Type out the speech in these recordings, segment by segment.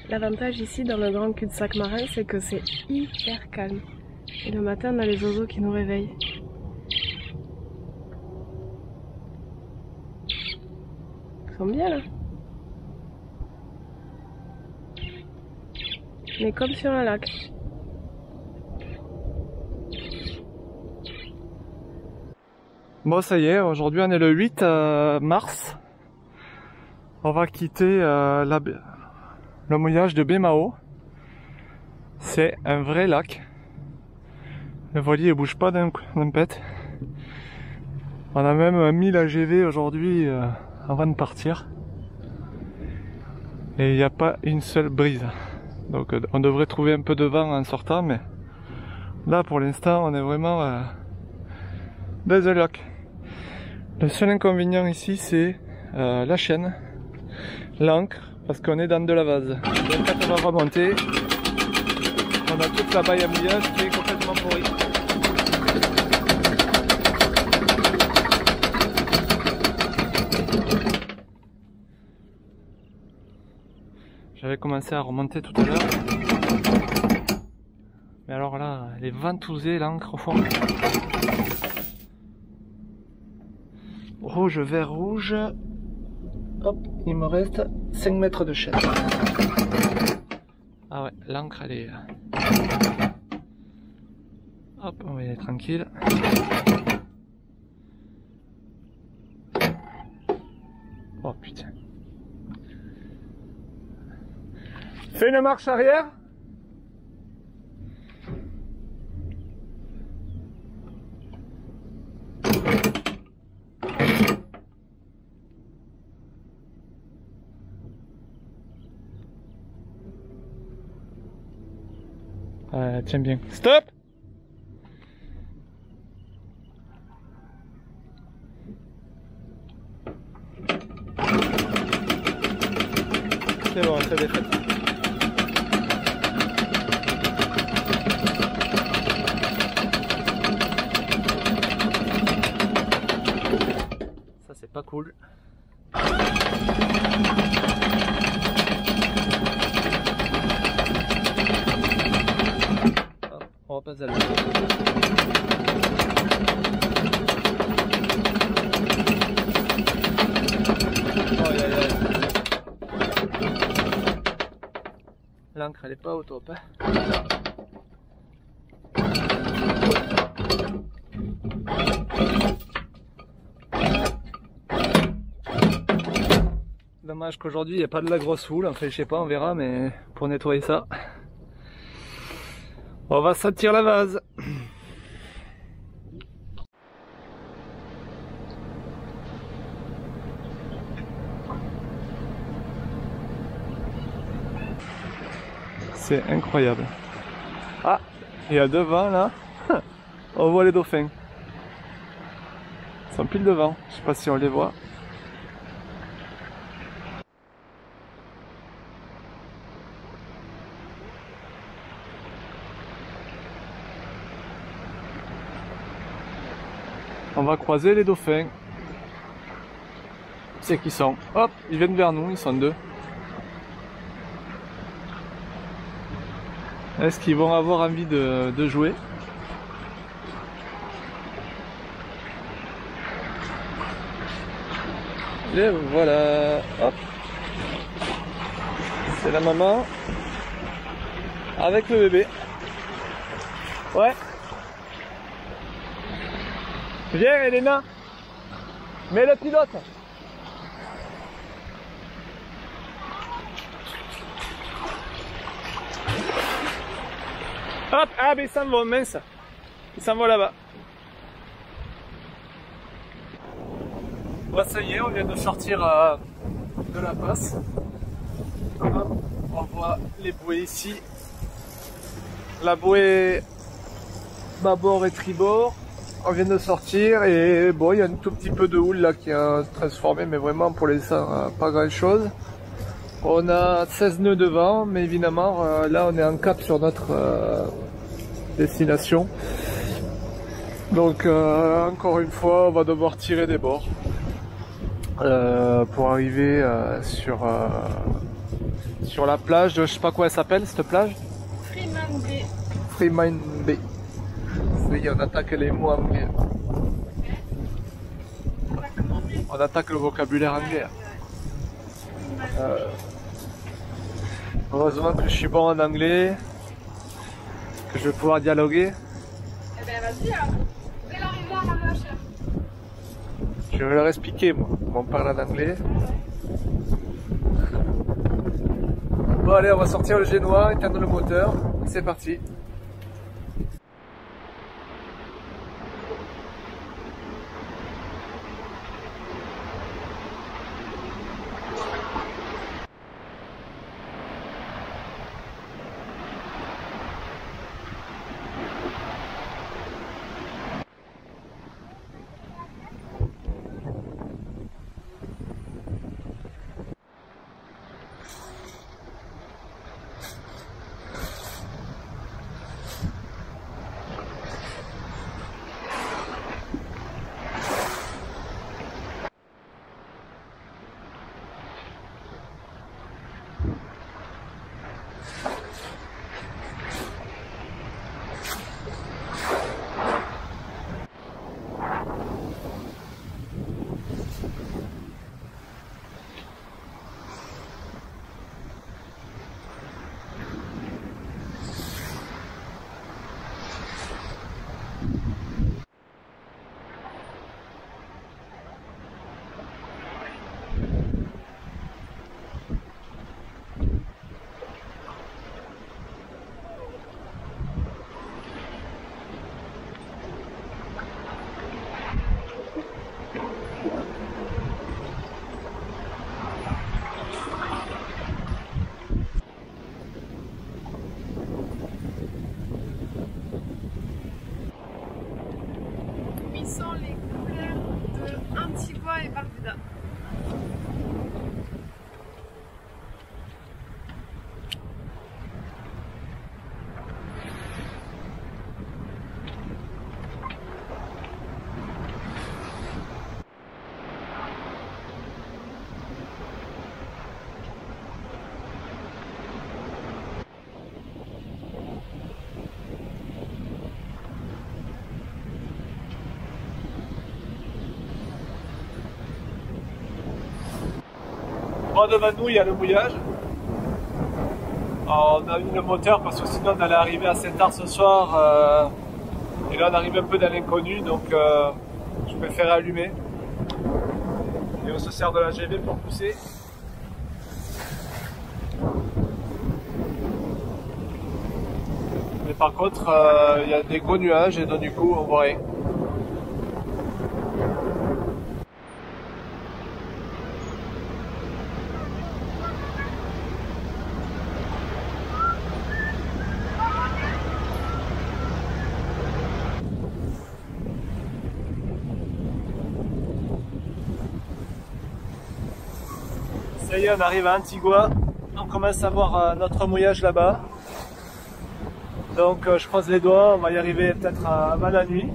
L'avantage ici dans le grand cul-de-sac marin, c'est que c'est hyper calme. Et le matin, on a les oiseaux qui nous réveillent. Ils sont bien là. On est comme sur un lac. Bon, ça y est, aujourd'hui on est le 8 mars. On va quitter le mouillage de Baie-Mahault. C'est un vrai lac. Le voilier ne bouge pas d'un pet. On a même mis la GV aujourd'hui avant de partir. Et il n'y a pas une seule brise. Donc on devrait trouver un peu de vent en sortant, mais là pour l'instant on est vraiment dans un lac. Le seul inconvénient ici c'est la chaîne, l'ancre, parce qu'on est dans de la vase. Donc quand on va remonter, on a toute la baille à mouillage qui est complètement pourrie. J'avais commencé à remonter tout à l'heure. Mais alors là, elle est ventousée l'ancre au fond. Rouge, vert, rouge. Hop, il me reste 5 mètres de chaîne. Ah ouais, l'ancre elle est... Hop, on va y aller tranquille. Oh putain. Fais une marche arrière. Tiens bien. Stop. C'est bon, c'est défait. Ça c'est pas cool. On repasse à l'eau. L'ancre elle est pas au top. Hein. Dommage qu'aujourd'hui il n'y a pas de la grosse houle, enfin je sais pas, on verra, mais pour nettoyer ça, on va sortir la vase. C'est incroyable. Ah, il y a devant là, on voit les dauphins. Ils sont pile devant, je sais pas si on les voit. On va croiser les dauphins. C'est qui sont? Hop, ils viennent vers nous, ils sont deux. Est-ce qu'ils vont avoir envie de jouer? Et voilà, hop. C'est la maman avec le bébé. Ouais. Viens Elena, mets le pilote. Hop, ah mais ils s'en vont, mince. Ils s'en vont là-bas. Bon, ça y est, on vient de sortir de la passe. Hop, on voit les bouées ici. La bouée bâbord et tribord. On vient de sortir et bon, il y a un tout petit peu de houle là qui a transformé, mais vraiment pour l'instant pas grand chose. On a 16 nœuds de vent, mais évidemment là on est en cap sur notre destination. Donc encore une fois on va devoir tirer des bords pour arriver sur sur la plage de, je sais pas quoi elle s'appelle cette plage. Freeman Bay. Freeman Bay. Oui, on attaque les mots anglais. On attaque le vocabulaire anglais. Heureusement que je suis bon en anglais, que je vais pouvoir dialoguer. Eh ben vas-y, hein. Dès l'arrivée à la vache. Je vais leur expliquer, moi. On parle en anglais. Bon, allez, on va sortir le génois, éteindre le moteur. C'est parti. et Barbuda. Devant nous, il y a le mouillage. Alors, on a mis le moteur parce que sinon on allait arriver assez tard ce soir. Et là, on arrive un peu dans l'inconnu, donc je préfère allumer. Et on se sert de la GV pour pousser. Mais par contre, il y a des gros nuages et donc du coup, on voit rien. Ça y est, on arrive à Antigua, on commence à voir notre mouillage là-bas. Donc je croise les doigts, on va y arriver peut-être avant la nuit.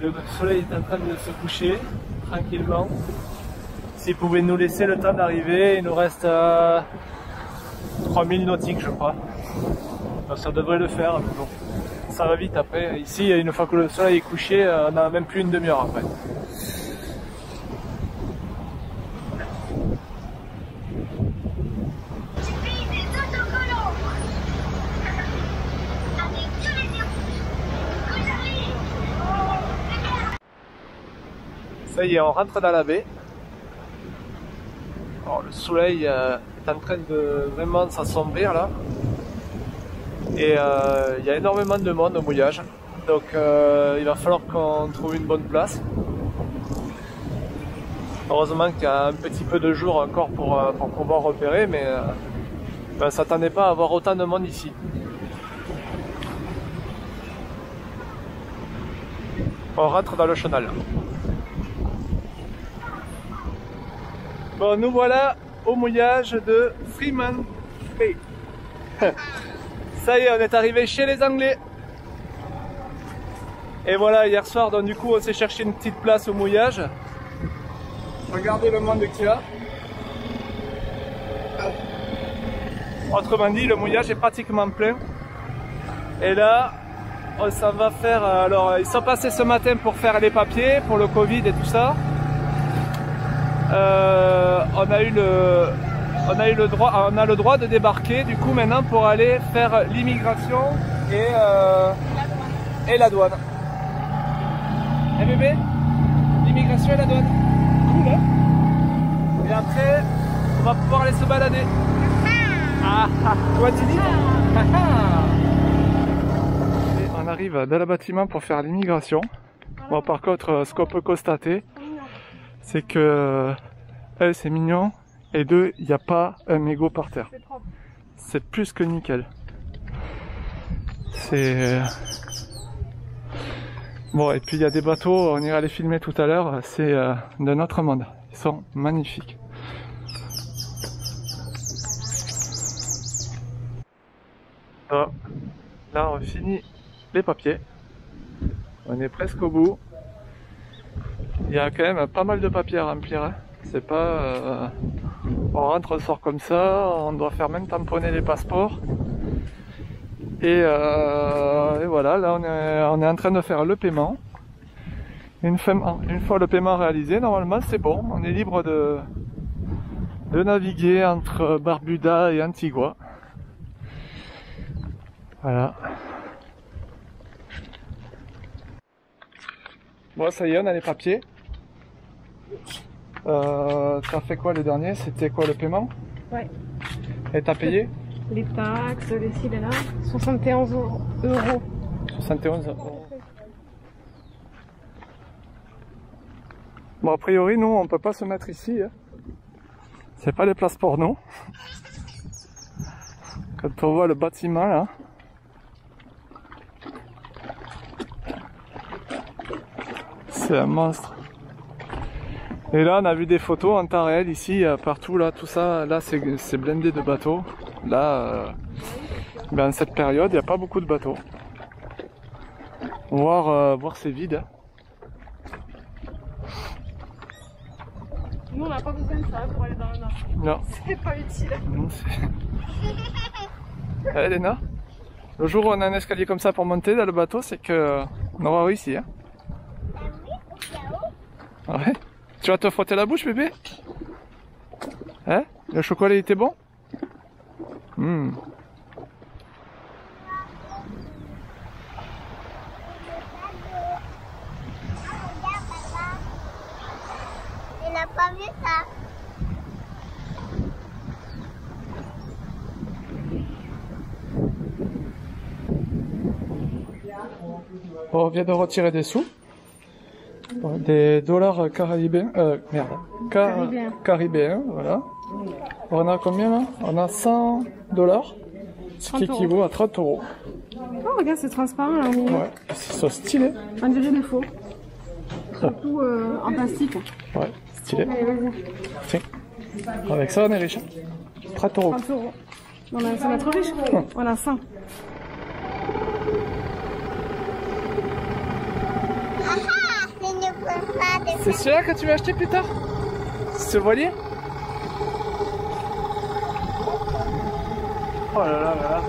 Le soleil est en train de se coucher tranquillement. S'il pouvait nous laisser le temps d'arriver, il nous reste 3000 nautiques je crois. Donc ça devrait le faire, mais bon, ça va vite après. Ici, une fois que le soleil est couché, on n'a même plus une demi-heure après. Ça y est, on rentre dans la baie. Alors, le soleil est en train de vraiment s'assombrir là. Et il y a énormément de monde au mouillage. Donc il va falloir qu'on trouve une bonne place. Heureusement qu'il y a un petit peu de jour encore pour pouvoir repérer, mais on ne s'attendait pas à avoir autant de monde ici. On rentre dans le chenal. Bon, nous voilà au mouillage de Freeman Bay. Ça y est, on est arrivé chez les Anglais. Et voilà, hier soir, donc du coup, on s'est cherché une petite place au mouillage. Regardez le monde qu'il y a. Autrement dit, le mouillage est pratiquement plein. Et là, ça va faire... alors, ils sont passés ce matin pour faire les papiers, pour le Covid et tout ça. On a le droit de débarquer, du coup, maintenant, pour aller faire l'immigration et la douane. Eh bébé? L'immigration et la douane. Cool, hein? Et après, on va pouvoir aller se balader. Ah ah, quoi tu dis? Et on arrive dans le bâtiment pour faire l'immigration. Bon, par contre, ce qu'on peut constater, c'est que c'est mignon, et deux, il n'y a pas un mégot par terre. C'est plus que nickel. C'est... Bon, et puis il y a des bateaux, on ira les filmer tout à l'heure, c'est d'un autre monde. Ils sont magnifiques. Ah, là, on finit les papiers. On est presque au bout. Il y a quand même pas mal de papiers à remplir. Hein. C'est pas... on rentre, on sort comme ça, on doit faire même tamponner les passeports. Et voilà, là on est en train de faire le paiement. Une fois le paiement réalisé, normalement c'est bon. On est libre de naviguer entre Barbuda et Antigua. Voilà. Bon, ça y est, on a les papiers. T'as fait quoi le dernier? C'était quoi le paiement? Ouais. Et t'as payé? Les taxes, les ci, les là, 71 euros. 71 euros. Bon, a priori, nous, on peut pas se mettre ici. Hein. C'est pas les places pour nous. Quand on voit le bâtiment, là. C'est un monstre. Et là, on a vu des photos en temps réel ici, partout, là, tout ça. Là, c'est blindé de bateaux. Là, ben, cette période, il n'y a pas beaucoup de bateaux. Voir c'est vide. Nous, on n'a pas besoin de ça pour aller dans le nord. Non. C'est pas utile. Eh, Léna, le jour où on a un escalier comme ça pour monter dans le bateau, c'est que on aura réussi. Hein. Ouais. Tu vas te frotter la bouche, bébé? Hein? Le chocolat, il était bon? Mmh. Il n'a pas vu ça. Bon, on vient de retirer des sous. Des dollars caribéens. Caribéens, voilà. On a combien là? On a 100 dollars. Ce qui équivaut à 30 euros. Oh, regarde, c'est transparent là au milieu. Ouais, c'est stylé. On dirait des faux. Surtout en plastique. Ouais, stylé. Allez, vas-y. Tiens. Avec ça, on est riche. 30 euros. 30 euros. Ça va être riche. Voilà, 100. C'est celui-là que tu vas acheter plus tard? Ce voilier? Oh là là là là.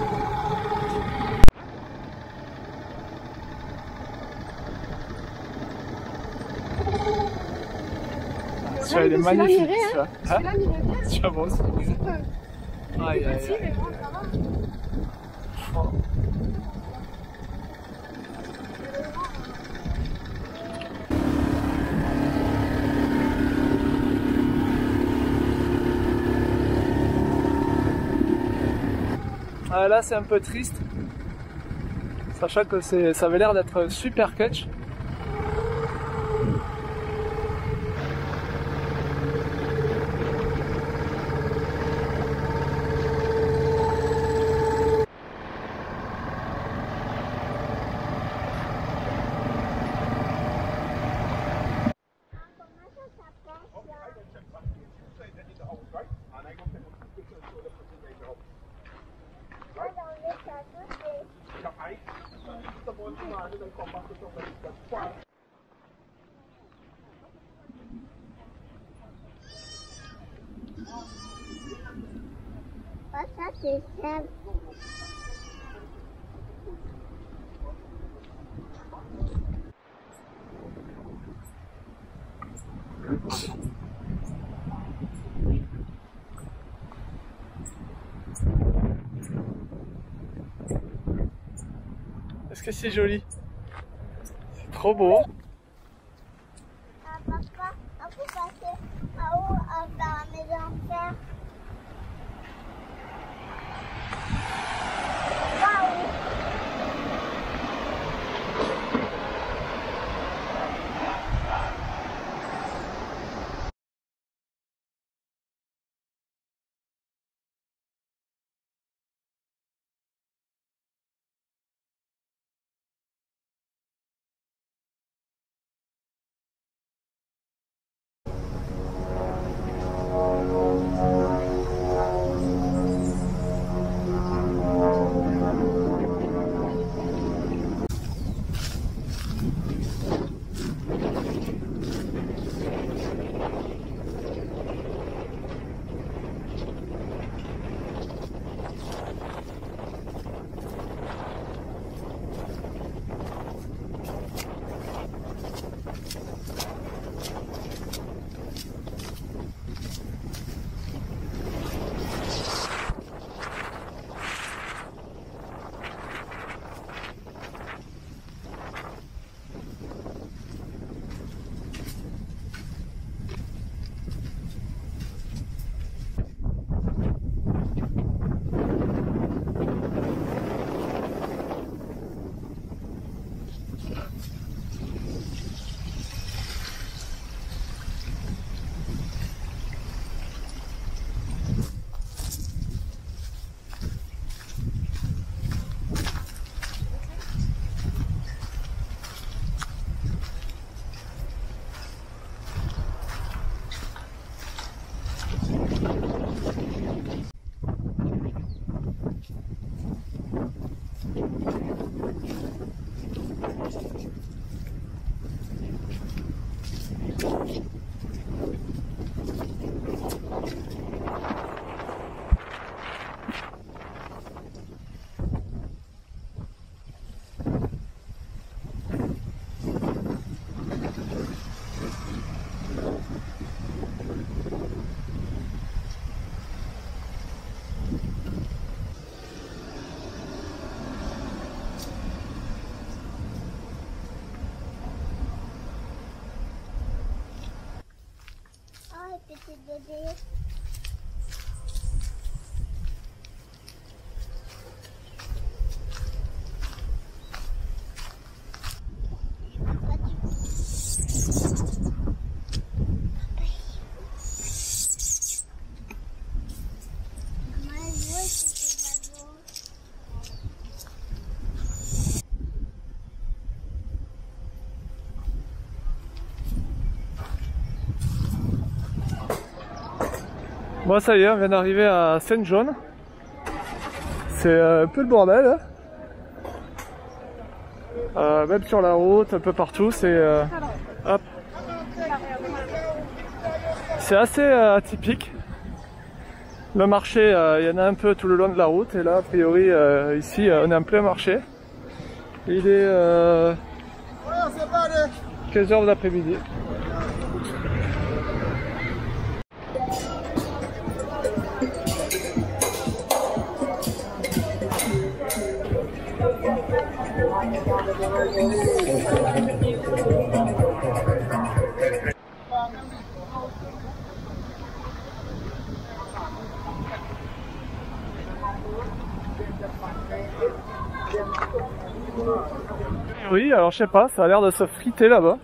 Celui-là il est magnifique. Celui-là miré. Celui-là bon aussi. Aïe aïe aïe. Ah, là c'est un peu triste, sachant que ça avait l'air d'être super catch. c'est ça. Est-ce que c'est joli? C'est trop beau. Papa, on peut passer en haut dans la maison en fer. Waouh! Petit bébé. Bon, ça y est, on vient d'arriver à Saint-John. C'est un peu le bordel. Même sur la route, un peu partout, c'est hop. C'est assez atypique. Le marché, il y en a un peu tout le long de la route. Et là, a priori, ici, on est en plein marché. Il est 15h de l'après-midi. Oui, alors je sais pas, ça a l'air de se friter là-bas.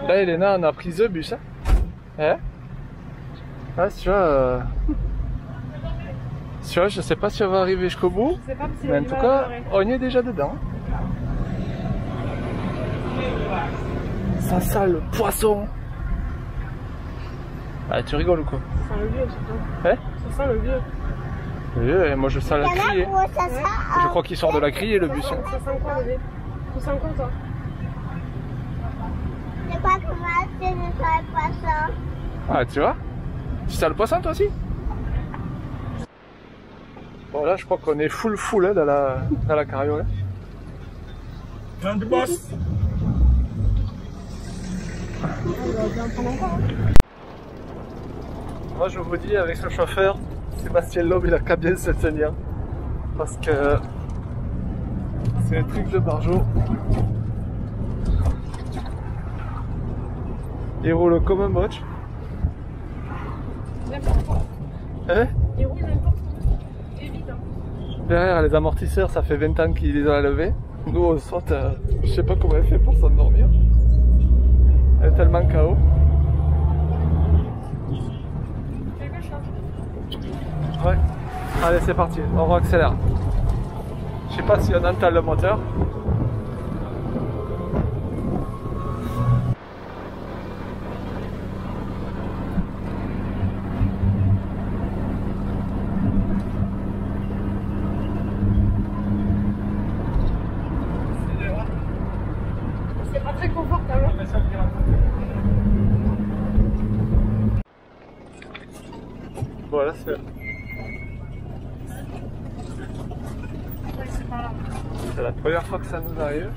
Là, Elena, on a pris le bus. Hein? Hein? Ah, tu vois, je sais pas si on va arriver jusqu'au bout, mais en tout cas, on y est déjà dedans. Ça sent le poisson. Ah, tu rigoles ou quoi? Ça sent le vieux, hein? Ça sent le vieux. Le vieux, et moi je sens la criée. Je crois qu'il sort de la criée le bus. Ça sent quoi, bébé? Tu sens quoi, toi? Je sais pas comment c'est de faire le poisson. Ah, tu vois? Tu sens le poisson toi aussi? Bon, là je crois qu'on est full hein, dans la carriole. Jean du boss. Moi je vous dis, avec ce chauffeur, Sébastien Loeb, il a qu'à bien se tenir. Parce que c'est un truc de barjot. Il roule comme un botch. Hein? Il roule n'importe où. Et vite, hein. Derrière les amortisseurs, ça fait 20 ans qu'il les a levés. Nous on saute, je sais pas comment elle fait pour s'endormir. Elle est tellement KO. Ouais. Allez, c'est parti, on accélère. Je sais pas si on entend le moteur. C'est pas très confortable. Voilà, c'est... C'est la première fois que ça nous arrive.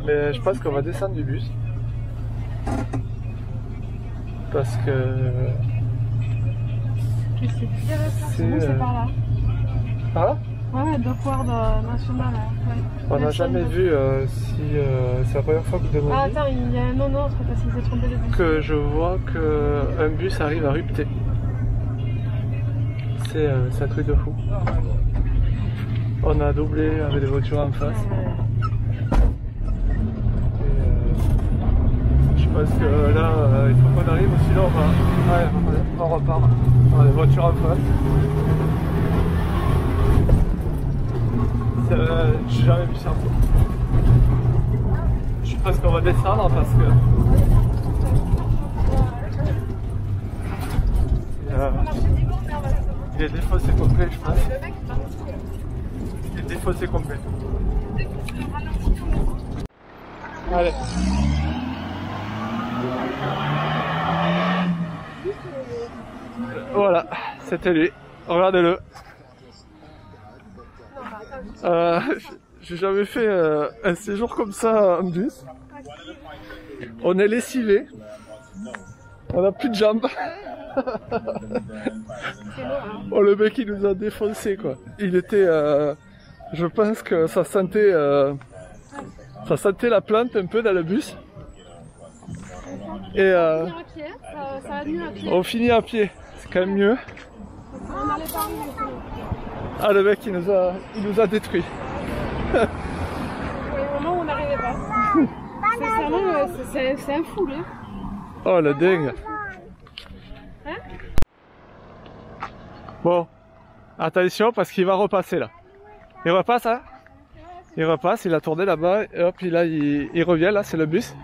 Mais je pense qu'on va descendre du bus. Parce que... C'est par là. Par là? Ouais, Dockward national. Ouais. On n'a jamais vu si... c'est la première fois que de Ah ma vie attends, il y a un non-autre parce qu'il s'est trompé de bus. que je vois qu'un bus arrive à Rupté. C'est un truc de fou. On a doublé avec des voitures en face. Je pense que là, il faut qu'on arrive, sinon on repart. On a des voitures en face. J'ai jamais vu ça. Je pense qu'on va descendre parce que... il est défaussé complet, je pense. Il est défaussé complet. Allez. Voilà, c'était lui. Regardez-le. J'ai jamais fait un séjour comme ça en bus. On est lessivé. On n'a plus de jambes. Oh, le mec il nous a défoncé quoi. Il était, je pense que ça sentait la plante un peu dans le bus. Et on finit à pied, c'est quand même mieux. Ah, le mec il nous a détruit. Au moment où on n'arrivait pas. Sincèrement, c'est un fou là. Oh le dingue. Hein? Bon, attention parce qu'il va repasser là. Il repasse hein? Il repasse, il a tourné là-bas et hop, là il revient, là c'est le bus.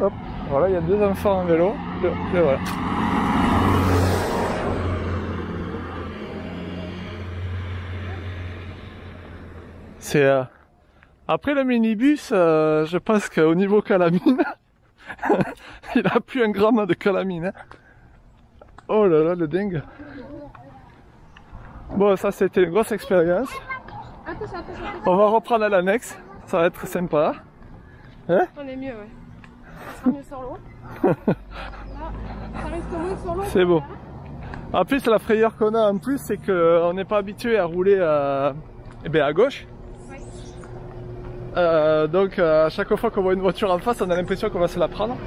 Hop, voilà, il y a deux enfants en vélo. Et voilà. C'est Après le minibus, je pense qu'au niveau calamine, il a plus un gramme de calamine. Hein. Oh là là, le dingue. Bon, ça c'était une grosse expérience. On va reprendre à l'annexe, ça va être sympa. Hein? On est mieux, ouais. Ça sera mieux sur l'eau. Là, ça risque moins sur l'eau. C'est beau. En plus, la frayeur qu'on a en plus, c'est qu'on n'est pas habitué à rouler à gauche. Donc à chaque fois qu'on voit une voiture en face, on a l'impression qu'on va se la prendre.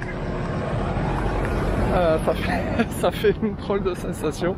Ça fait une drôle de sensation.